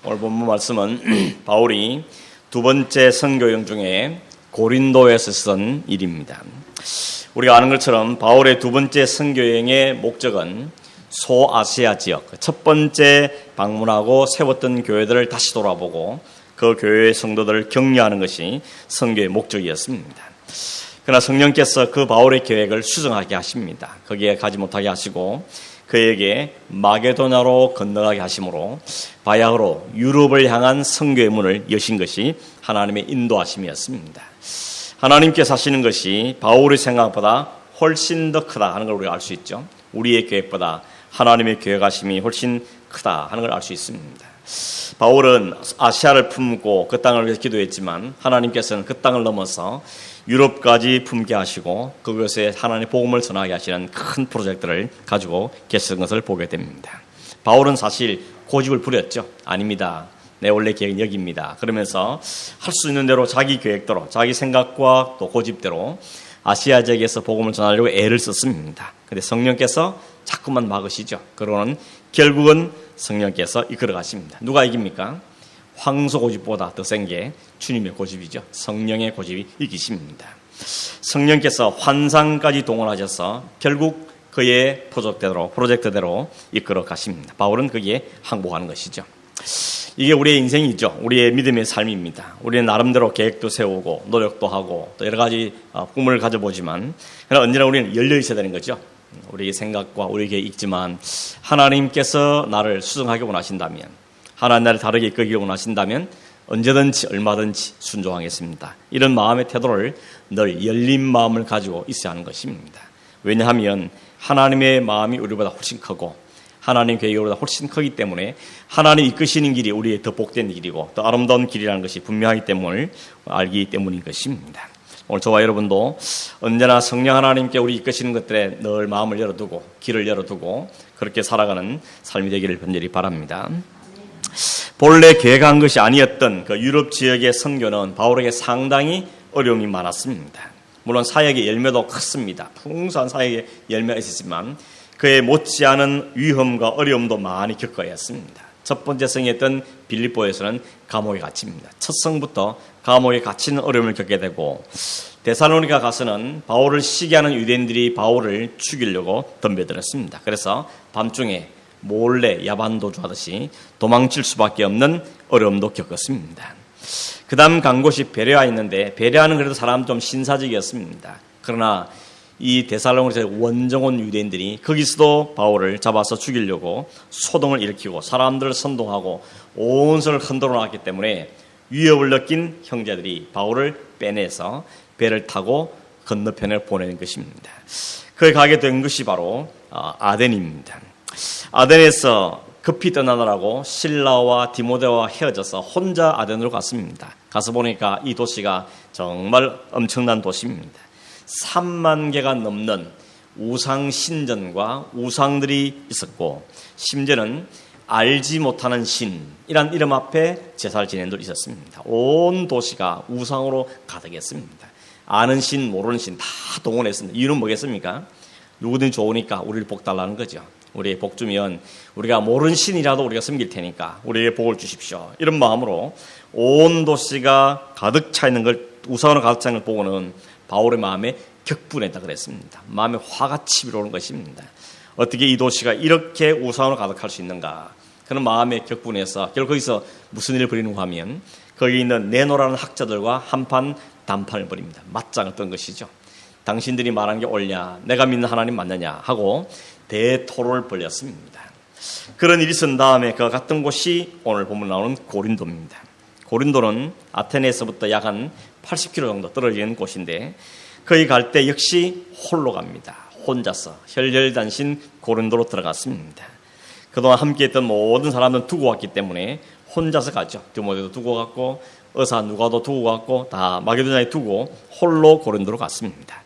오늘 본문 말씀은 바울이 두 번째 선교 여행 중에 고린도에서 쓴 일입니다. 우리가 아는 것처럼 바울의 두 번째 선교 여행의 목적은 소아시아 지역, 첫 번째 방문하고 세웠던 교회들을 다시 돌아보고 그 교회의 성도들을 격려하는 것이 선교의 목적이었습니다. 그러나 성령께서 그 바울의 계획을 수정하게 하십니다. 거기에 가지 못하게 하시고 그에게 마게도냐로 건너가게 하심으로 바야흐로 유럽을 향한 선교의 문을 여신 것이 하나님의 인도하심이었습니다. 하나님께서 하시는 것이 바울의 생각보다 훨씬 더 크다 하는 걸 우리가 알 수 있죠. 우리의 계획보다 하나님의 계획하심이 훨씬 크다 하는 걸 알 수 있습니다. 바울은 아시아를 품고 그 땅을 위해서 기도했지만 하나님께서는 그 땅을 넘어서 유럽까지 품게 하시고 그것에 하나님의 복음을 전하게 하시는 큰 프로젝트를 가지고 계시는 것을 보게 됩니다. 바울은 사실 고집을 부렸죠. 아닙니다. 내 원래 계획은 여기입니다. 그러면서 할 수 있는 대로 자기 계획대로 자기 생각과 또 고집대로 아시아 지역에서 복음을 전하려고 애를 썼습니다. 그런데 성령께서 자꾸만 막으시죠. 그러고는 결국은 성령께서 이끌어 가십니다. 누가 이깁니까? 황소 고집보다 더 센 게 주님의 고집이죠. 성령의 고집이 이기십니다. 성령께서 환상까지 동원하셔서 결국 그의 프로젝트대로 이끌어 가십니다. 바울은 거기에 항복하는 것이죠. 이게 우리의 인생이죠. 우리의 믿음의 삶입니다. 우리는 나름대로 계획도 세우고 노력도 하고 또 여러 가지 꿈을 가져보지만 그러나 언제나 우리는 열려 있어야 되는 거죠. 우리의 생각과 우리의 계획이 있지만 하나님께서 나를 수정하기 원하신다면, 하나님 나를 다르게 이끌기 원하신다면 언제든지 얼마든지 순종하겠습니다. 이런 마음의 태도를 늘 열린 마음을 가지고 있어야 하는 것입니다. 왜냐하면 하나님의 마음이 우리보다 훨씬 크고 하나님 계획이 우리보다 훨씬 크기 때문에 하나님 이끄시는 길이 우리의 더 복된 길이고 더 아름다운 길이라는 것이 분명하기 때문에 알기 때문인 것입니다. 오늘 저와 여러분도 언제나 성령 하나님께 우리 이끄시는 것들에 늘 마음을 열어두고 길을 열어두고 그렇게 살아가는 삶이 되기를 간절히 바랍니다. 본래 계획한 것이 아니었던 그 유럽 지역의 선교는 바울에게 상당히 어려움이 많았습니다. 물론 사역의 열매도 컸습니다. 풍성한 사역의 열매가 있었지만 그의 못지않은 위험과 어려움도 많이 겪어야 했습니다. 첫 번째 성이었던 빌립보에서는 감옥에 갇힙니다. 첫 성부터 감옥에 갇히는 어려움을 겪게 되고 데살로니가 가서는 바울을 시기하는 유대인들이 바울을 죽이려고 덤벼들었습니다. 그래서 밤중에 몰래 야반도주하듯이 도망칠 수밖에 없는 어려움도 겪었습니다. 그 다음 간 곳이 베레아 있는데 베레아는 그래도 사람 좀 신사적이었습니다. 그러나 이 데살로니가에서 원정원 유대인들이 거기서도 바울을 잡아서 죽이려고 소동을 일으키고 사람들을 선동하고 온 성을 흔들어 놨기 때문에 위협을 느낀 형제들이 바울을 빼내서 배를 타고 건너편에 보내는 것입니다. 거기 가게 된 것이 바로 아덴입니다. 아덴에서 급히 떠나느라고 실라와 디모데와 헤어져서 혼자 아덴으로 갔습니다. 가서 보니까 이 도시가 정말 엄청난 도시입니다. 3만 개가 넘는 우상 신전과 우상들이 있었고 심지어는 알지 못하는 신이란 이름 앞에 제사를 지내는 분들이 있었습니다. 온 도시가 우상으로 가득했습니다. 아는 신 모르는 신 다 동원했습니다. 이유는 뭐겠습니까? 누구든 좋으니까 우리를 복 달라는 거죠. 우리의 복 주면 우리가 모르는 신이라도 우리가 섬길 테니까 우리에게 복을 주십시오. 이런 마음으로 온 도시가 가득 차 있는 걸 우상으로 가득 차 있는 걸 보고는 바울의 마음에 격분했다 그랬습니다. 마음에 화가 치밀어오는 것입니다. 어떻게 이 도시가 이렇게 우상으로 가득할 수 있는가? 그런 마음에 격분해서 결국 거기서 무슨 일을 벌이는가 하면 거기 있는 네노라는 학자들과 한판 단판을 벌입니다. 맞짱을 뜬 것이죠. 당신들이 말한 게 옳냐? 내가 믿는 하나님 맞느냐? 하고 대토론을 벌였습니다. 그런 일이 있은 다음에 그 갔던 곳이 오늘 본문 나오는 고린도입니다. 고린도는 아테네에서부터 약 한 80km 정도 떨어지는 곳인데 거기 갈 때 역시 홀로 갑니다. 혼자서 혈혈단신 고린도로 들어갔습니다. 그동안 함께했던 모든 사람들은 두고 왔기 때문에 혼자서 가죠. 디모데도 두고 갔고 의사 누가도 두고 갔고 다 마게도냐에 두고 홀로 고린도로 갔습니다.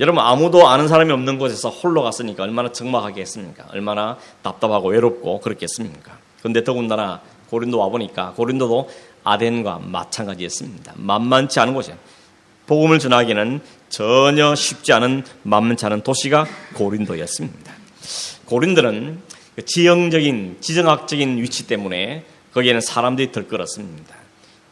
여러분 아무도 아는 사람이 없는 곳에서 홀로 갔으니까 얼마나 적막하겠습니까? 얼마나 답답하고 외롭고 그렇겠습니까? 그런데 더군다나 고린도 와보니까 고린도도 아덴과 마찬가지였습니다. 만만치 않은 곳이에요. 복음을 전하기는 전혀 쉽지 않은 만만치 않은 도시가 고린도였습니다. 고린도는 지형적인 지정학적인 위치 때문에 거기에는 사람들이 들끓었습니다.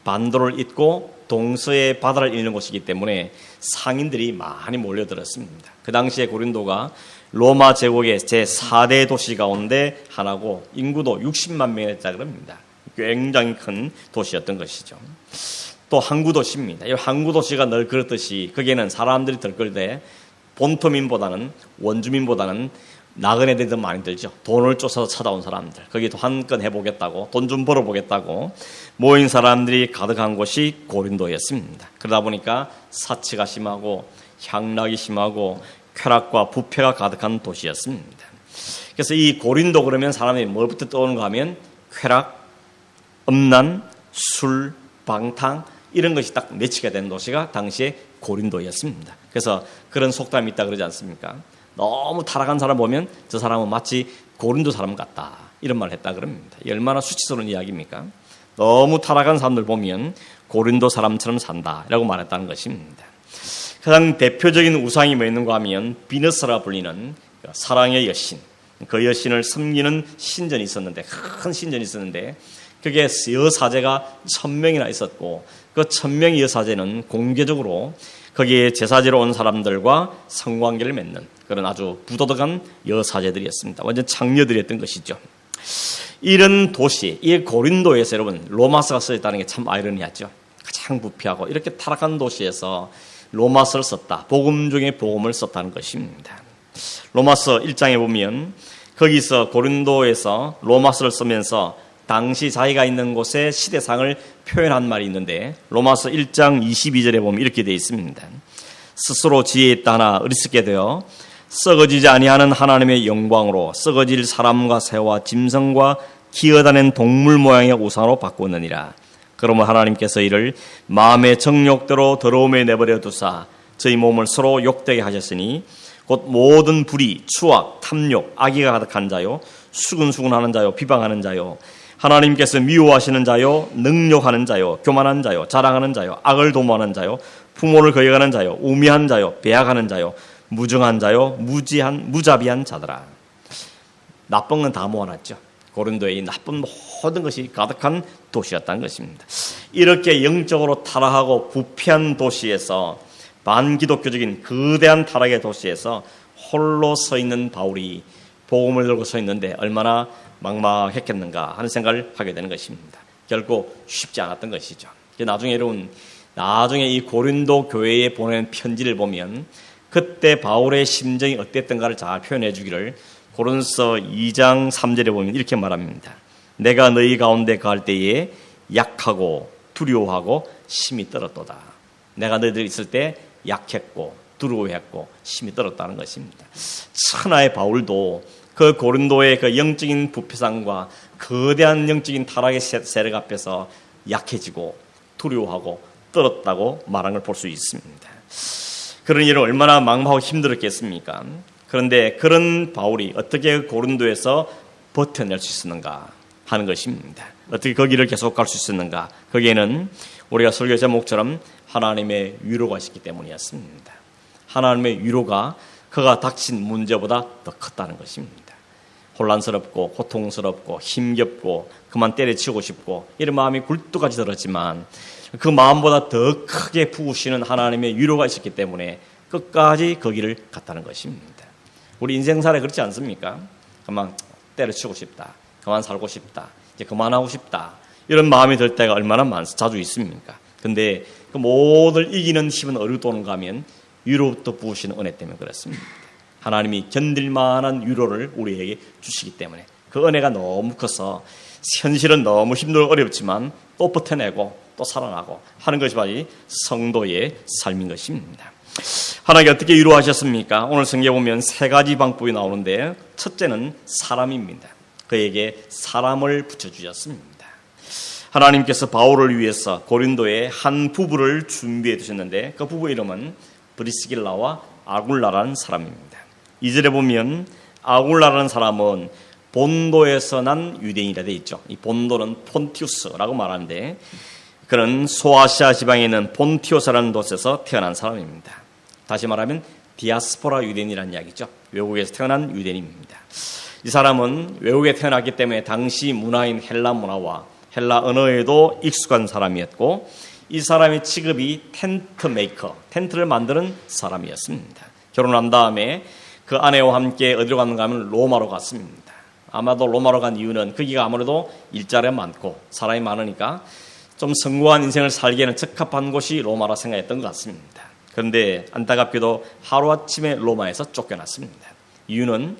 반도를 잇고 동서의 바다를 잇는 곳이기 때문에 상인들이 많이 몰려들었습니다. 그 당시에 고린도가 로마 제국의 제4대 도시 가운데 하나고 인구도 60만 명이었다고 합니다. 굉장히 큰 도시였던 것이죠. 또 항구 도시입니다. 이 항구 도시가 늘 그렇듯이 거기에는 사람들이 들끓되 본토민보다는 원주민보다는 나그네들이 더 많이 들죠. 돈을 쫓아서 찾아온 사람들, 거기도 한 건 해보겠다고, 돈 좀 벌어보겠다고 모인 사람들이 가득한 곳이 고린도였습니다. 그러다 보니까 사치가 심하고 향락이 심하고 쾌락과 부패가 가득한 도시였습니다. 그래서 이 고린도 그러면 사람들이 뭐부터 떠오르는가 하면 쾌락, 음란, 술, 방탕 이런 것이 딱 매치가 된 도시가 당시에 고린도였습니다. 그래서 그런 속담이 있다 그러지 않습니까? 너무 타락한 사람 보면 저 사람은 마치 고린도 사람 같다 이런 말을 했다 그럽니다. 얼마나 수치스러운 이야기입니까? 너무 타락한 사람들 보면 고린도 사람처럼 산다라고 말했다는 것입니다. 가장 대표적인 우상이 뭐 있는가 하면 비너스라 불리는 사랑의 여신, 그 여신을 섬기는 신전이 있었는데, 큰 신전이 있었는데 그게 여사제가 1000명이나 있었고 그 1000명의 여사제는 공개적으로 거기에 제사지로 온 사람들과 성관계를 맺는 그런 아주 부도덕한 여사제들이었습니다. 완전 창녀들이었던 것이죠. 이런 도시, 이 고린도에서 여러분 로마서가 써있다는 게 참 아이러니하죠. 가장 부패하고 이렇게 타락한 도시에서 로마서를 썼다. 복음 중에 복음을 썼다는 것입니다. 로마서 1장에 보면 거기서 고린도에서 로마서를 쓰면서 당시 자기가 있는 곳의 시대상을 표현한 말이 있는데 로마서 1장 22절에 보면 이렇게 되어 있습니다. 스스로 지혜 있다 하나 어리석게 되어 썩어지지 아니하는 하나님의 영광으로 썩어질 사람과 새와 짐승과 기어다니는 동물 모양의 우상으로 바꾸느니라. 그러면 하나님께서 이를 마음의 정욕대로 더러움에 내버려 두사 저희 몸을 서로 욕되게 하셨으니 곧 모든 불의, 추악, 탐욕, 악의가 가득한 자요 수근수근하는 자요 비방하는 자요 하나님께서 미워하시는 자요 능욕하는 자요 교만한 자요 자랑하는 자요 악을 도모하는 자요 부모를 거역하는 자요 우매한 자요 배약하는 자요 무정한 자요 무자비한 자더라. 나쁜 건 다 모아놨죠. 고린도에 이 나쁜 모든 것이 가득한 도시였다는 것입니다. 이렇게 영적으로 타락하고 부패한 도시에서 반기독교적인 거대한 타락의 도시에서 홀로 서 있는 바울이 복음을 들고 서 있는데 얼마나 막막했겠는가 하는 생각을 하게 되는 것입니다. 결코 쉽지 않았던 것이죠. 나중에 여러분, 나중에 이 고린도 교회에 보낸 편지를 보면 그때 바울의 심정이 어땠던가를 잘 표현해 주기를 고린도서 2장 3절에 보면 이렇게 말합니다. 내가 너희 가운데 갈 때에 약하고 두려워하고 심히 떨었도다. 내가 너희들 있을 때 약했고 두려워했고 심히 떨었다는 것입니다. 천하의 바울도 그 고린도의 그 영적인 부패상과 거대한 영적인 타락의 세력 앞에서 약해지고 두려워하고 떨었다고 말한 걸 볼 수 있습니다. 그런 일은 얼마나 막막하고 힘들었겠습니까? 그런데 그런 바울이 어떻게 고린도에서 버텨낼 수 있었는가 하는 것입니다. 어떻게 거기를 계속 갈 수 있었는가? 거기에는 우리가 설교 제목처럼 하나님의 위로가 있었기 때문이었습니다. 하나님의 위로가 그가 닥친 문제보다 더 컸다는 것입니다. 혼란스럽고 고통스럽고 힘겹고 그만 때려치우고 싶고 이런 마음이 굴뚝같이 들었지만 그 마음보다 더 크게 부으시는 하나님의 위로가 있었기 때문에 끝까지 거기를 갔다는 것입니다. 우리 인생살에 그렇지 않습니까? 그만 때려치우고 싶다. 그만 살고 싶다. 이제 그만하고 싶다. 이런 마음이 들 때가 얼마나 자주 있습니까? 근데 그 모든 이기는 힘은 어디로 도는가 하면 위로부터 부으시는 은혜 때문에 그렇습니다. 하나님이 견딜만한 위로를 우리에게 주시기 때문에 그 은혜가 너무 커서 현실은 너무 힘들고 어렵지만 또 버텨내고 또 살아나고 하는 것이 바로 성도의 삶인 것입니다. 하나님이 어떻게 위로하셨습니까? 오늘 성경에 보면 세 가지 방법이 나오는데 첫째는 사람입니다. 그에게 사람을 붙여주셨습니다. 하나님께서 바울을 위해서 고린도에 한 부부를 준비해 두셨는데 그 부부 이름은 브리스길라와 아굴라라는 사람입니다. 2절에 보면 아굴라라는 사람은 본도에서 난 유대인이라 되어 있죠. 이 본도는 폰티우스라고 말하는데 그는 소아시아 지방에 있는 폰티우스라는 곳에서 태어난 사람입니다. 다시 말하면 디아스포라 유대인이라는 이야기죠. 외국에서 태어난 유대인입니다. 이 사람은 외국에 태어났기 때문에 당시 문화인 헬라 문화와 헬라 언어에도 익숙한 사람이었고 이 사람의 직업이 텐트 메이커, 텐트를 만드는 사람이었습니다. 결혼한 다음에 그 아내와 함께 어디로 갔는가 하면 로마로 갔습니다. 아마도 로마로 간 이유는 거기가 아무래도 일자리가 많고 사람이 많으니까 좀 성공한 인생을 살기에는 적합한 곳이 로마라 생각했던 것 같습니다. 그런데 안타깝게도 하루아침에 로마에서 쫓겨났습니다. 이유는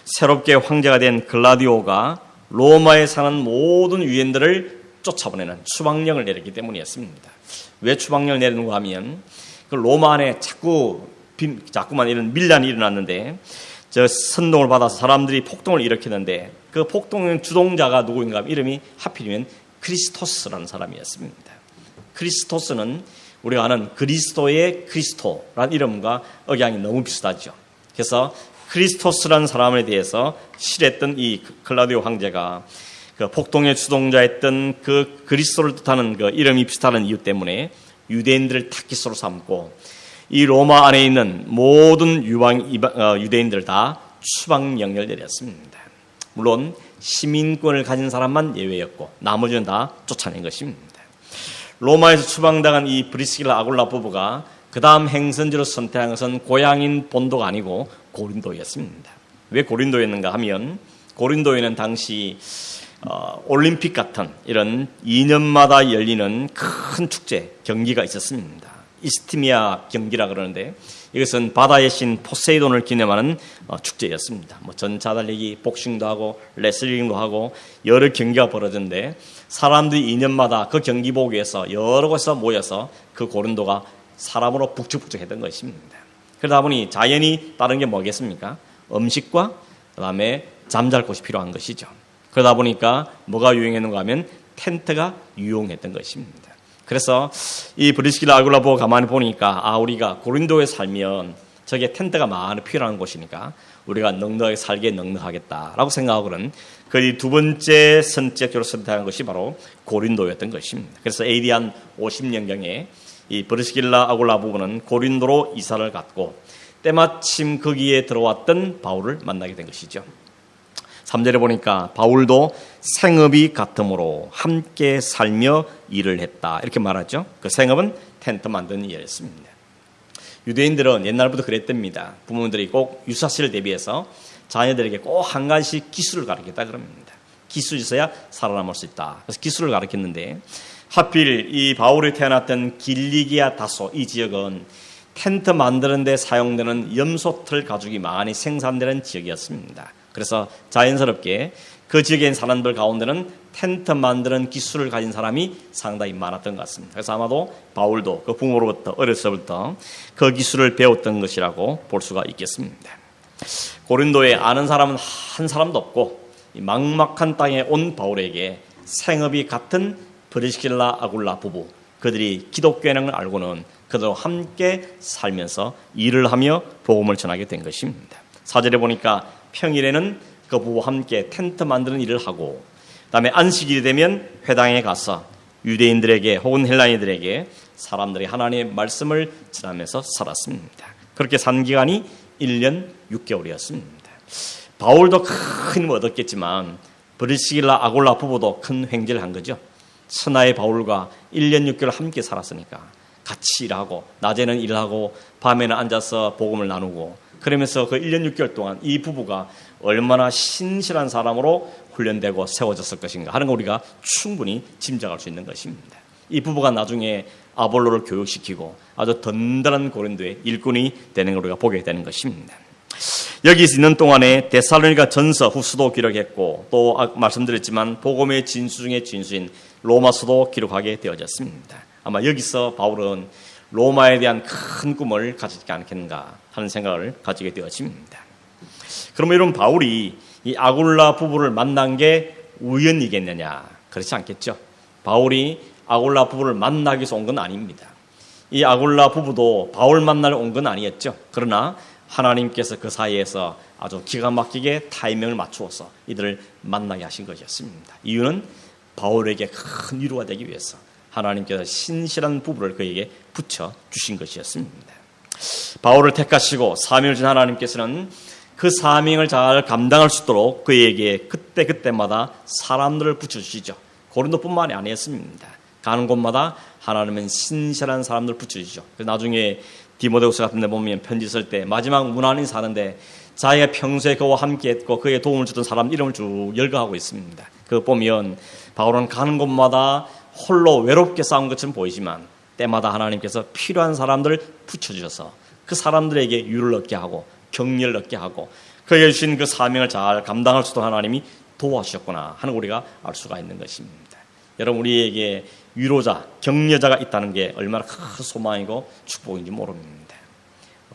새롭게 황제가 된 글라디오가 로마에 사는 모든 유대인들을 쫓아보내는 추방령을 내렸기 때문이었습니다. 왜 추방령을 내리는가 하면 그 로마 안에 자꾸만 이런 밀란이 일어났는데 저 선동을 받아서 사람들이 폭동을 일으켰는데 그 폭동의 주동자가 누구인가 하면 이름이 하필이면 크리스토스라는 사람이었습니다. 크리스토스는 우리가 아는 그리스도의 크리스토라는 이름과 억양이 너무 비슷하죠. 그래서 크리스토스라는 사람에 대해서 실했던 이 클라우디오 황제가 그 폭동의 주동자였던 그 그리스도를 뜻하는 그 이름이 비슷한 이유 때문에 유대인들을 타깃으로 삼고 이 로마 안에 있는 모든 유대인들 다 추방령을 내렸습니다. 물론 시민권을 가진 사람만 예외였고 나머지는 다 쫓아낸 것입니다. 로마에서 추방당한 이 브리스길라 아굴라 부부가 그 다음 행선지로 선택한 것은 고향인 본도가 아니고 고린도였습니다. 왜 고린도였는가 하면 고린도에는 당시 올림픽 같은 이런 2년마다 열리는 큰 축제 경기가 있었습니다. 이스티미아 경기라 그러는데 이것은 바다의 신 포세이돈을 기념하는 축제였습니다. 전차 달리기, 복싱도 하고 레슬링도 하고 여러 경기가 벌어졌는데 사람들이 2년마다 그 경기 보기 위해서 여러 곳에서 모여서 그 고린도가 사람으로 북적북적했던 것입니다. 그러다 보니 자연히 다른 게 뭐겠습니까? 음식과 그다음에 잠잘 곳이 필요한 것이죠. 그러다 보니까 뭐가 유행했는가 하면 텐트가 유용했던 것입니다. 그래서 이 브리스길라 아굴라 보고 가만히 보니까 우리가 고린도에 살면 저게 텐트가 많이 필요한 곳이니까 우리가 넉넉하게 살기에 넉넉하겠다라고 생각하고는 그 두 번째 선택지로 선택한 것이 바로 고린도였던 것입니다. 그래서 AD 한 50년경에 이 브리스길라 아굴라 부부는 고린도로 이사를 갔고 때마침 거기에 들어왔던 바울을 만나게 된 것이죠. 3절에 보니까 바울도 생업이 같으므로 함께 살며 일을 했다 이렇게 말하죠. 그 생업은 텐트 만드는 일이었습니다. 유대인들은 옛날부터 그랬답니다. 부모들이 꼭 유사시를 대비해서 자녀들에게 꼭 한 가지씩 기술을 가르쳤다 그럽니다. 기술이 있어야 살아남을 수 있다. 그래서 기술을 가르쳤는데 하필 이 바울이 태어났던 길리기아 다소 이 지역은 텐트 만드는 데 사용되는 염소털 가죽이 많이 생산되는 지역이었습니다. 그래서 자연스럽게 그 지역에 있는 사람들 가운데는 텐트 만드는 기술을 가진 사람이 상당히 많았던 것 같습니다. 그래서 아마도 바울도 그 부모로부터 어려서부터 그 기술을 배웠던 것이라고 볼 수가 있겠습니다. 고린도에 아는 사람은 한 사람도 없고 이 막막한 땅에 온 바울에게 생업이 같은 브리스길라 아굴라 부부 그들이 기독교라는 걸 알고는 그들과 함께 살면서 일을 하며 복음을 전하게 된 것입니다. 4절에 보니까 평일에는 그 부부와 함께 텐트 만드는 일을 하고 그다음에 안식일이 되면 회당에 가서 유대인들에게 혹은 헬라인들에게 사람들이 하나님의 말씀을 전하면서 살았습니다. 그렇게 산 기간이 1년 6개월이었습니다. 바울도 큰 힘을 얻었겠지만 브리스길라 아굴라 부부도 큰 횡재를 한 거죠. 천하의 바울과 1년 6개월 함께 살았으니까 같이 일하고 낮에는 일하고 밤에는 앉아서 복음을 나누고 그러면서 그 1년 6개월 동안 이 부부가 얼마나 신실한 사람으로 훈련되고 세워졌을 것인가 하는 거 우리가 충분히 짐작할 수 있는 것입니다. 이 부부가 나중에 아볼로를 교육시키고 아주 든든한 고린도의 일꾼이 되는 걸 우리가 보게 되는 것입니다. 여기 있는 동안에 데살로니가 전서 후서도 기록했고 또 말씀드렸지만 복음의 진수 중에 진수인 로마서도 기록하게 되어졌습니다. 아마 여기서 바울은 로마에 대한 큰 꿈을 가지지 않겠는가 하는 생각을 가지게 되어집니다. 그러면 이런 바울이 이 아굴라 부부를 만난 게 우연이겠느냐? 그렇지 않겠죠. 바울이 아굴라 부부를 만나기 위해서 온 건 아닙니다. 이 아굴라 부부도 바울 만나러 온 건 아니었죠. 그러나 하나님께서 그 사이에서 아주 기가 막히게 타이밍을 맞추어서 이들을 만나게 하신 것이었습니다. 이유는 바울에게 큰 위로가 되기 위해서 하나님께서 신실한 부부를 그에게 붙여주신 것이었습니다. 바울을 택하시고 사명을 준 하나님께서는 그 사명을 잘 감당할 수 있도록 그에게 그때그때마다 사람들을 붙여주시죠. 고린도뿐만이 아니었습니다. 가는 곳마다 하나님은 신실한 사람들 붙여주죠. 나중에 디모데후서 같은 데 보면 편지 쓸 때 마지막 문안이 사는데 자기가 평소에 그와 함께했고 그에게 도움을 주던 사람 이름을 쭉 열거하고 있습니다. 그거 보면 바울은 가는 곳마다 홀로 외롭게 싸운 것처럼 보이지만 때마다 하나님께서 필요한 사람들을 붙여주셔서 그 사람들에게 유를 얻게 하고 격려를 얻게 하고 그에게 주신 그 사명을 잘 감당할 수 있도록 하나님이 도와주셨구나 하는 우리가 알 수가 있는 것입니다. 여러분, 우리에게 위로자, 격려자가 있다는 게 얼마나 큰 소망이고 축복인지 모릅니다.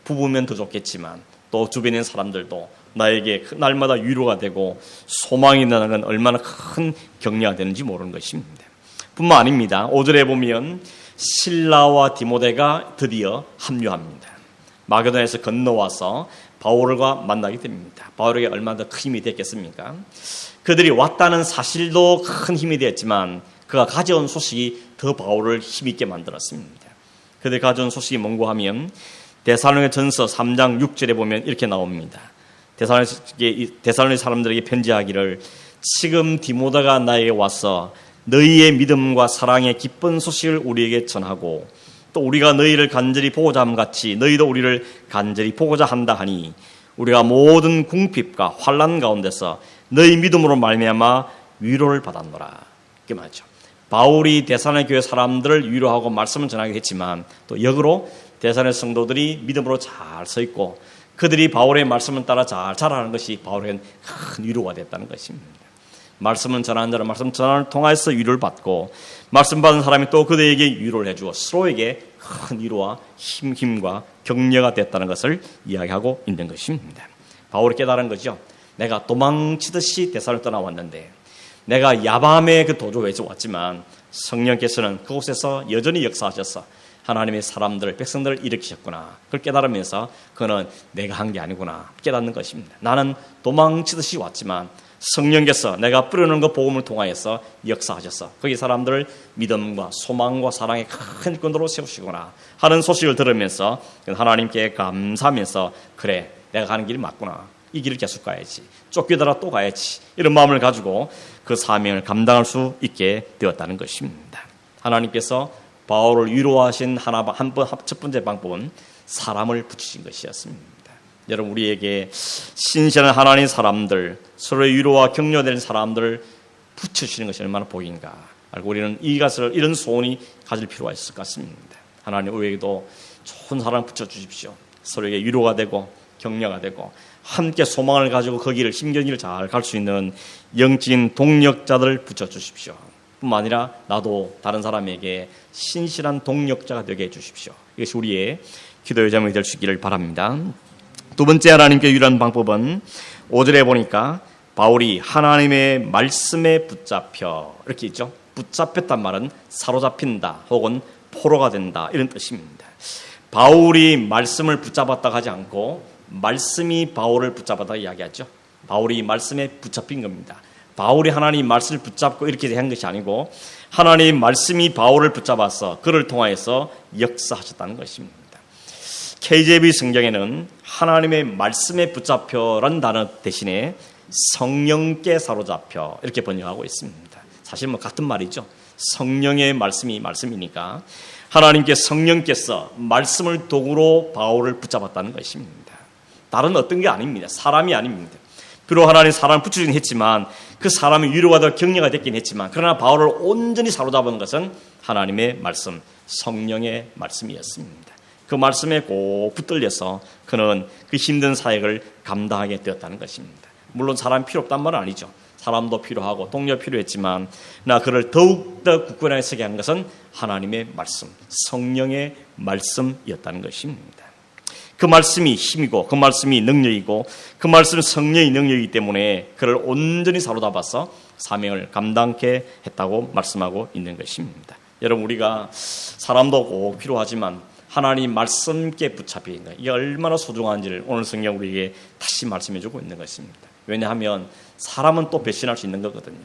부부면 더 좋겠지만 또 주변에 있는 사람들도 나에게 날마다 위로가 되고 소망이 있다는 건 얼마나 큰 격려가 되는지 모르는 것입니다. 뿐만 아닙니다. 5절에 보면 실라와 디모데가 드디어 합류합니다. 마게도냐에서 건너와서 바울과 만나게 됩니다. 바울에게 얼마나 더 큰 힘이 됐겠습니까? 그들이 왔다는 사실도 큰 힘이 되었지만 그가 가져온 소식이 더 바울을 힘있게 만들었습니다. 그들이 가져온 소식이 뭔고 하면 데살로니가전서 3장 6절에 보면 이렇게 나옵니다. 데살로니 사람들에게 편지하기를 지금 디모데가 나에게 와서 너희의 믿음과 사랑의 기쁜 소식을 우리에게 전하고 또 우리가 너희를 간절히 보고자 함같이 너희도 우리를 간절히 보고자 한다 하니 우리가 모든 궁핍과 환난 가운데서 너희 믿음으로 말미암아 위로를 받았노라. 그 말이죠. 바울이 데살로니가 교회 사람들을 위로하고 말씀을 전하게 했지만 또 역으로 데살로니가 성도들이 믿음으로 잘 서 있고 그들이 바울의 말씀을 따라 잘 자라는 것이 바울에게는 큰 위로가 됐다는 것입니다. 말씀을 전하는 자는 말씀 전환을 통해서 위로를 받고 말씀 받은 사람이 또 그들에게 위로를 해주고 서로에게 큰 위로와 힘과 격려가 됐다는 것을 이야기하고 있는 것입니다. 바울이 깨달은 거죠. 내가 도망치듯이 데살로니가를 떠나왔는데 내가 야밤에 그 도조에서 왔지만 성령께서는 그곳에서 여전히 역사하셔서 하나님의 사람들, 백성들을 일으키셨구나. 그걸 깨달으면서 그는 내가 한 게 아니구나 깨닫는 것입니다. 나는 도망치듯이 왔지만 성령께서 내가 뿌려놓은 그 복음을 통하여서 역사하셔서 거기 사람들을 믿음과 소망과 사랑의 큰 일꾼으로 세우시구나 하는 소식을 들으면서 하나님께 감사하면서 그래 내가 가는 길이 맞구나. 이 길을 계속 가야지. 쫓기더라 또 가야지. 이런 마음을 가지고 그 사명을 감당할 수 있게 되었다는 것입니다. 하나님께서 바울을 위로하신 첫 번째 방법은 사람을 붙이신 것이었습니다. 여러분, 우리에게 신실한 하나님의 사람들, 서로의 위로와 격려되는 사람들을 붙여주시는 것이 얼마나 복인가 알고 우리는 이런 소원이 가질 필요가 있을 것 같습니다. 하나님 우리에게도 좋은 사람 붙여주십시오. 서로에게 위로가 되고 격려가 되고 함께 소망을 가지고 그 길을 힘겨운 길을 잘 갈 수 있는 영적인 동력자들을 붙여주십시오. 뿐만 아니라 나도 다른 사람에게 신실한 동력자가 되게 해주십시오. 이것이 우리의 기도의 제목이 될 수 있기를 바랍니다. 두 번째 하나님께 유일한 방법은 5절에 보니까 바울이 하나님의 말씀에 붙잡혀 이렇게 있죠. 붙잡혔단 말은 사로잡힌다 혹은 포로가 된다 이런 뜻입니다. 바울이 말씀을 붙잡았다 하지 않고 말씀이 바울을 붙잡았다 이야기하죠. 바울이 말씀에 붙잡힌 겁니다. 바울이 하나님 말씀을 붙잡고 이렇게 한 것이 아니고 하나님 말씀이 바울을 붙잡아서 그를 통하여서 역사하셨다는 것입니다. KJV 성경에는 하나님의 말씀에 붙잡혀라는 단어 대신에 성령께 사로잡혀 이렇게 번역하고 있습니다. 사실 같은 말이죠. 성령의 말씀이 말씀이니까 하나님께 성령께서 말씀을 도구로 바울을 붙잡았다는 것입니다. 다른 어떤 게 아닙니다. 사람이 아닙니다. 비록 하나님 사람을 붙여주긴 했지만 그 사람이 위로가 더 격려가 됐긴 했지만 그러나 바울을 온전히 사로잡은 것은 하나님의 말씀, 성령의 말씀이었습니다. 그 말씀에 꼭 붙들려서 그는 그 힘든 사역을 감당하게 되었다는 것입니다. 물론 사람이 필요 없단 말은 아니죠. 사람도 필요하고 동료 필요했지만 나 그를 더욱더 굳건하게 서게 한 것은 하나님의 말씀, 성령의 말씀이었다는 것입니다. 그 말씀이 힘이고 그 말씀이 능력이고 그 말씀은 성령의 능력이기 때문에 그를 온전히 사로잡아서 사명을 감당케 했다고 말씀하고 있는 것입니다. 여러분, 우리가 사람도 꼭 필요하지만 하나님 말씀께 붙잡힌 것, 이게 얼마나 소중한지를 오늘 성경 우리에게 다시 말씀해주고 있는 것입니다. 왜냐하면 사람은 또 배신할 수 있는 거거든요.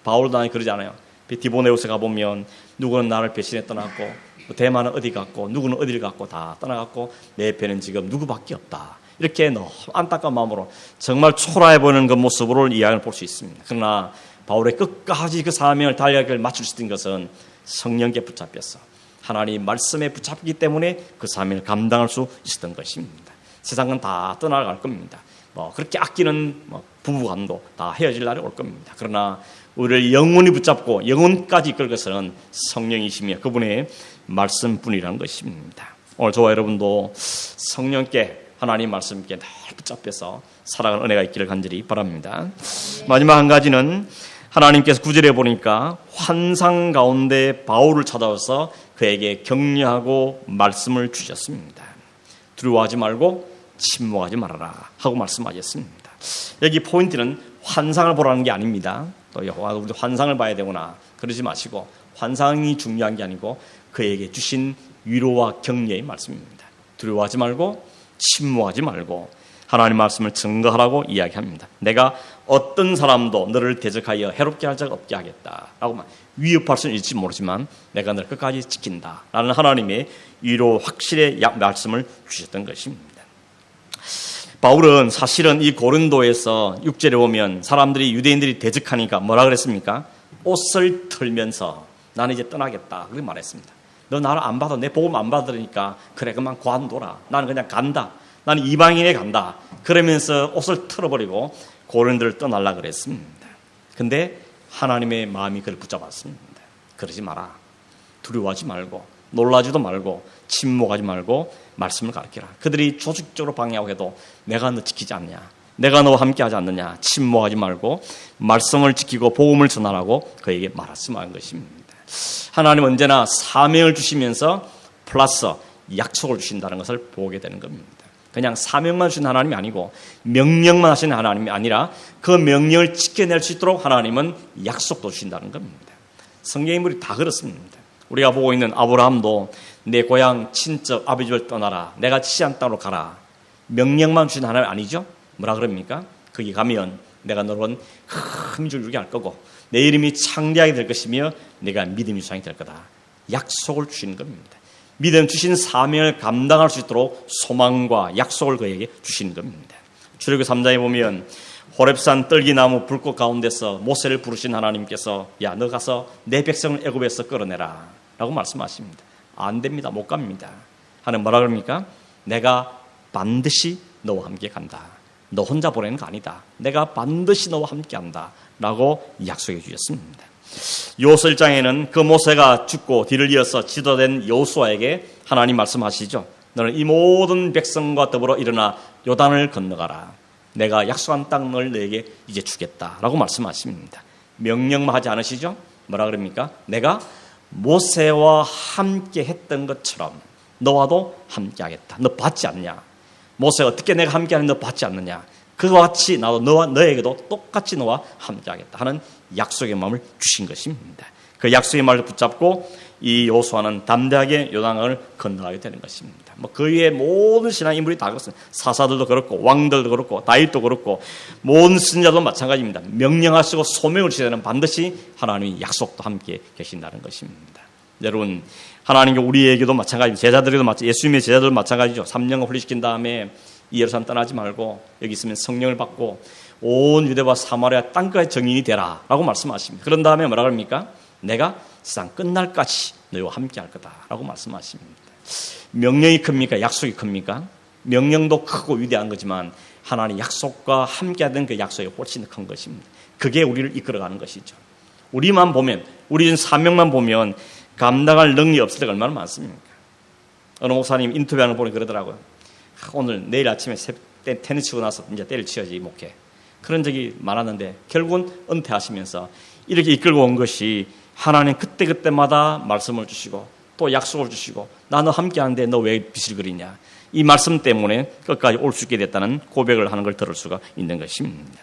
바울도 그러지 않아요. 디모데후서 가보면 누구는 나를 배신해 떠났고 대만은 어디 갔고 누구는 어디를 갔고 다 떠나갔고 내 배는 지금 누구밖에 없다. 이렇게 너무 안타까운 마음으로 정말 초라해 보이는 그 모습으로 이야기를 볼 수 있습니다. 그러나 바울의 끝까지 그 사명을 달려가기를 마칠 수 있는 것은 성령께 붙잡혀서 하나님 말씀에 붙잡기 때문에 그 사명을 감당할 수 있었던 것입니다. 세상은 다 떠나갈 겁니다. 그렇게 아끼는 부부간도 다 헤어질 날이 올 겁니다. 그러나 우리를 영원히 붙잡고 영원까지 이끌 것은 성령이시며 그분의 말씀뿐이라는 것입니다. 오늘 저와 여러분도 성령께 하나님 말씀께 늘 붙잡혀서 살아가는 은혜가 있기를 간절히 바랍니다. 마지막 한 가지는 하나님께서 9절에 보니까 환상 가운데 바울을 찾아와서 그에게 격려하고 말씀을 주셨습니다. 두려워하지 말고 침묵하지 말아라 하고 말씀하셨습니다. 여기 포인트는 환상을 보라는 게 아닙니다. 또 우리 환상을 봐야 되구나 그러지 마시고 환상이 중요한 게 아니고 그에게 주신 위로와 격려의 말씀입니다. 두려워하지 말고 침묵하지 말고 하나님 말씀을 증거하라고 이야기합니다. 내가 어떤 사람도 너를 대적하여 해롭게 할 적 없게 하겠다라고 위협할 수는 있을지 모르지만 내가 너를 끝까지 지킨다라는 하나님의 위로 확실의 말씀을 주셨던 것입니다. 바울은 사실은 이 고린도에서 6절에 보면 사람들이 유대인들이 대적하니까 뭐라 그랬습니까? 옷을 털면서 나는 이제 떠나겠다 그렇게 말했습니다. 너 나를 안 받아 내 복음 안 받으니까 그래 그만 관둬라. 나는 그냥 간다. 나는 이방인에 간다. 그러면서 옷을 털어버리고 고린도를 떠나려고 그랬습니다. 근데 하나님의 마음이 그를 붙잡았습니다. 그러지 마라. 두려워하지 말고 놀라지도 말고 침묵하지 말고 말씀을 가르쳐라. 그들이 조직적으로 방해하고 해도 내가 너 지키지 않냐. 내가 너와 함께하지 않느냐. 침묵하지 말고 말씀을 지키고 복음을 전하라고 그에게 말씀한 것입니다. 하나님은 언제나 사명을 주시면서 플러스 약속을 주신다는 것을 보게 되는 겁니다. 그냥 사명만 주신 하나님이 아니고 명령만 하시는 하나님이 아니라 그 명령을 지켜낼 수 있도록 하나님은 약속도 주신다는 겁니다. 성경 인물이 다 그렇습니다. 우리가 보고 있는 아브라함도 내 고향 친척 아버지 집을 떠나라. 내가 지시한 땅으로 가라. 명령만 주신 하나님 아니죠? 뭐라 그럽니까? 거기 가면 내가 너는 큰 민족을 이루게 할 거고 내 이름이 창대하게 될 것이며 내가 믿음의 조상이 될 거다. 약속을 주시는 겁니다. 믿음 주신 사명을 감당할 수 있도록 소망과 약속을 그에게 주시는 겁니다. 출애굽기 3장에 보면 호렙산 떨기나무 불꽃 가운데서 모세를 부르신 하나님께서 야 너 가서 내 백성을 애굽에서 끌어내라 라고 말씀하십니다. 안 됩니다. 못 갑니다. 하나님 뭐라 그럽니까? 내가 반드시 너와 함께 간다. 너 혼자 보내는 거 아니다. 내가 반드시 너와 함께 한다 라고 약속해 주셨습니다. 여호수아 1장에는 그 모세가 죽고 뒤를 이어서 지도된 여호수아에게 하나님 말씀하시죠. 너는 이 모든 백성과 더불어 일어나 요단을 건너가라. 내가 약속한 땅을 너에게 이제 주겠다라고 말씀하십니다. 명령만 하지 않으시죠? 뭐라 그럽니까? 내가 모세와 함께 했던 것처럼 너와도 함께 하겠다. 너 받지 않냐? 모세가 어떻게 내가 함께 하는데 너 받지 않느냐? 그와 같이 나도 너에게도 똑같이 너와 함께 하겠다 하는 약속의 마음을 주신 것입니다. 그 약속의 말을 붙잡고 이 여호수아는 담대하게 요단강을 건너가게 되는 것입니다. 그 위에 모든 신앙 인물이 다 그렇습니다. 사사들도 그렇고 왕들도 그렇고 다윗도 그렇고 모든 선지자도 마찬가지입니다. 명령하시고 소명을 주시는 데는 반드시 하나님의 약속도 함께 계신다는 것입니다. 여러분 하나님께 우리에게도 마찬가지입니다. 제자들에게도 마찬가지, 예수님의 제자들도 마찬가지죠. 3년간 훈련시킨 다음에 이 예루살렘 떠나지 말고 여기 있으면 성령을 받고 온 유대와 사마리아 땅까지 정인이 되라 라고 말씀하십니다. 그런 다음에 뭐라 그럽니까? 내가 세상 끝날까지 너희와 함께 할 거다 라고 말씀하십니다. 명령이 큽니까? 약속이 큽니까? 명령도 크고 위대한 거지만 하나님의 약속과 함께하던 그 약속이 훨씬 큰 것입니다. 그게 우리를 이끌어가는 것이죠. 우리만 보면 우리 사명만 보면 감당할 능력이 없을 때가 얼마나 많습니까? 어느 목사님 인터뷰하는 거 보니 그러더라고요. 오늘 내일 아침에 테니스 치고 나서 이제 때를 치워야지 목회. 그런 적이 많았는데 결국은 은퇴하시면서 이렇게 이끌고 온 것이 하나님 그때그때마다 말씀을 주시고 또 약속을 주시고 나는 함께 하는데 너 왜 빛을 그리냐. 이 말씀 때문에 끝까지 올 수 있게 됐다는 고백을 하는 걸 들을 수가 있는 것입니다.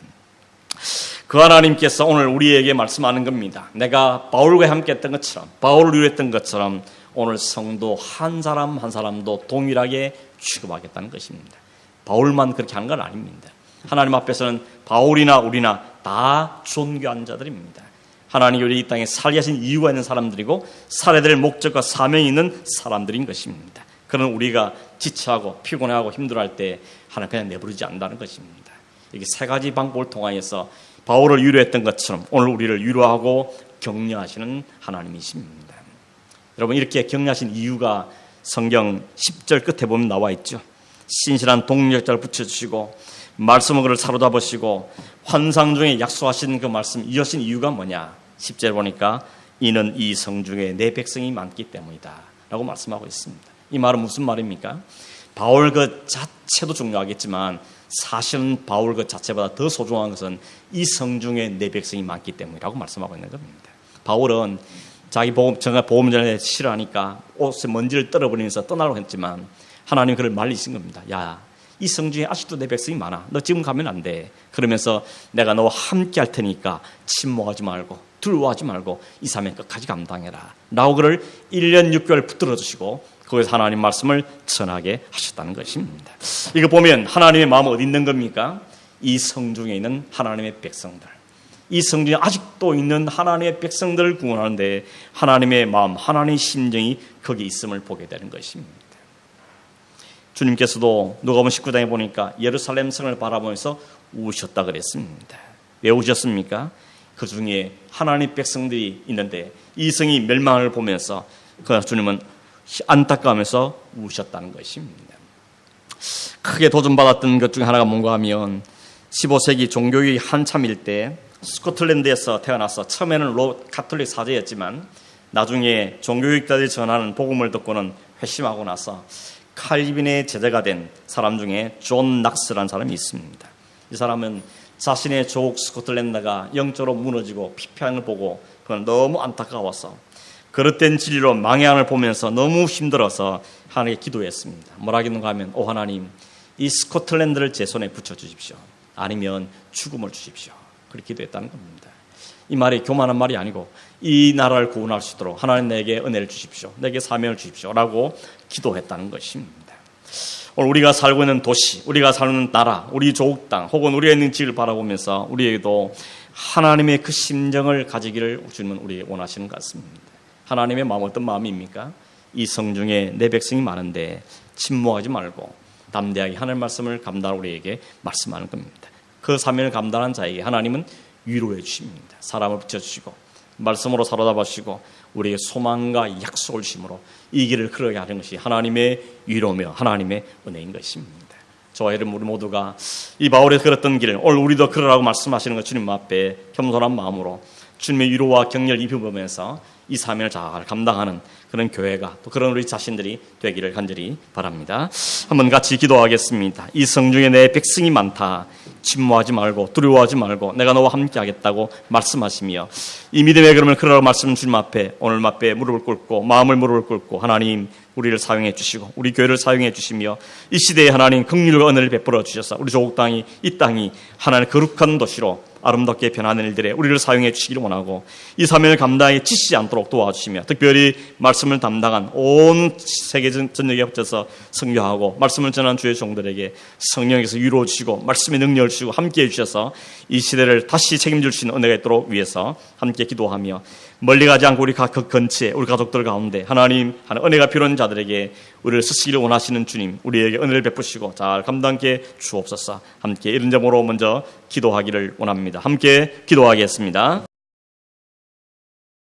그 하나님께서 오늘 우리에게 말씀하는 겁니다. 내가 바울과 함께 했던 것처럼 바울을 위로했던 것처럼 오늘 성도 한 사람 한 사람도 동일하게 취급하겠다는 것입니다. 바울만 그렇게 하는 건 아닙니다. 하나님 앞에서는 바울이나 우리나 다 존귀한 자들입니다. 하나님이 우리 이 땅에 살게 하신 이유가 있는 사람들이고 살아야 될 목적과 사명이 있는 사람들인 것입니다. 그런 우리가 지쳐하고 피곤해하고 힘들어할 때 하나님 그냥 내버리지 않는다는 것입니다. 이게 세 가지 방법을 통하여서 바울을 위로했던 것처럼 오늘 우리를 위로하고 격려하시는 하나님이십니다. 여러분, 이렇게 격려하신 이유가 성경 10절 끝에 보면 나와 있죠. 신실한 동력자를 붙여주시고 말씀을 그를 사로잡으시고 환상 중에 약속하신 그 말씀 이어신 이유가 뭐냐? 10절 보니까 이는 이 성중에 내 백성이 많기 때문이다 라고 말씀하고 있습니다. 이 말은 무슨 말입니까? 바울 그 자체도 중요하겠지만 사실은 바울 그 자체보다 더 소중한 것은 이 성중에 내 백성이 많기 때문이라고 말씀하고 있는 겁니다. 바울은 자기 정말 복음 전에 싫어하니까 옷에 먼지를 떨어버리면서 떠나려고 했지만 하나님 그를 말리신 겁니다. 야, 이 성중에 아직도 내 백성이 많아. 너 지금 가면 안 돼. 그러면서 내가 너와 함께 할 테니까 침묵하지 말고 두려워하지 말고 2, 3년 끝까지 감당해라 라고 그를 1년 6개월 붙들어 주시고 거기서 하나님 말씀을 전하게 하셨다는 것입니다. 이거 보면 하나님의 마음은 어디 있는 겁니까? 이 성중에 있는 하나님의 백성들, 이 성중에 아직도 있는 하나님의 백성들을 구원하는데 하나님의 마음, 하나님의 심정이 거기 있음을 보게 되는 것입니다. 주님께서도 누가복음 19장에 보니까 예루살렘 성을 바라보면서 우셨다 그랬습니다. 왜 우셨습니까? 그 중에 하나님 백성들이 있는데 이 성이 멸망을 보면서 주님은 안타까우면서 우셨다는 것입니다. 크게 도전받았던 것 중에 하나가 뭔가 하면 15세기 종교의 한참일 때 스코틀랜드에서 태어나서 처음에는 가톨릭 사제였지만 나중에 종교육자들이 전하는 복음을 듣고는 회심하고 나서 칼빈의 제자가 된 사람 중에 존 낙스라는 사람이 있습니다. 이 사람은 자신의 조국 스코틀랜드가 영적으로 무너지고 피폐한 걸 보고 그건 너무 안타까워서 그릇된 진리로 망해함을 보면서 너무 힘들어서 하나님께 기도했습니다. 뭐라 했는가 하면 오 하나님, 이 스코틀랜드를 제 손에 붙여주십시오. 아니면 죽음을 주십시오. 그렇게 기도했다는 겁니다. 이 말이 교만한 말이 아니고 이 나라를 구원할 수 있도록 하나님 내게 은혜를 주십시오. 내게 사명을 주십시오. 라고 기도했다는 것입니다. 오늘 우리가 살고 있는 도시, 우리가 사는 나라, 우리 조국 땅 혹은 우리가 있는 지역을 바라보면서 우리에게도 하나님의 그 심정을 가지기를 주님은 우리에게 원하시는 것 같습니다. 하나님의 마음 어떤 마음입니까? 이 성중에 내 백성이 많은데 침묵하지 말고 담대하게 하나님의 말씀을 감당하고 우리에게 말씀하는 겁니다. 그 사명을 감당한 자에게 하나님은 위로해 주십니다. 사람을 붙여주시고 말씀으로 사로잡아주시고 우리에게 소망과 약속을 주심으로 이 길을 걸어가게 하는 것이 하나님의 위로며 하나님의 은혜인 것입니다. 저와 여러분 우리 모두가 이 바울이 걸었던 길을 오늘 우리도 걸으라고 말씀하시는 것 주님 앞에 겸손한 마음으로 주님의 위로와 격려를 입혀보면서 이 사명을 잘 감당하는 그런 교회가 또 그런 우리 자신들이 되기를 간절히 바랍니다. 한번 같이 기도하겠습니다. 이 성중에 내 백성이 많다. 침묵하지 말고 두려워하지 말고 내가 너와 함께 하겠다고 말씀하시며 이 믿음의 걸음을 걸으라고 말씀 주님 앞에 오늘 앞에 무릎을 꿇고 마음을 무릎을 꿇고 하나님 우리를 사용해 주시고 우리 교회를 사용해 주시며 이 시대에 하나님 긍휼과 은혜를 베풀어 주셔서 우리 조국 땅이 이 땅이 하나님의 거룩한 도시로 아름답게 변하는 일들에 우리를 사용해 주시기를 원하고 이 사명을 감당에 지치지 않도록 도와주시며 특별히 말씀을 담당한 온 세계 전역에 합쳐서 선교하고 말씀을 전한 주의 종들에게 성령에서 위로해 주시고 말씀의 능력을 주시고 함께해 주셔서 이 시대를 다시 책임질 수 있는 은혜가 있도록 위해서 함께 기도하며 멀리 가지 않고 우리 각 근처에 우리 가족들 가운데 하나님 하는 은혜가 필요한 자들에게 우리를 쓰시기를 원하시는 주님 우리에게 은혜를 베푸시고 잘 감당케 주옵소서. 함께 이런 점으로 먼저 기도하기를 원합니다. 함께 기도하겠습니다.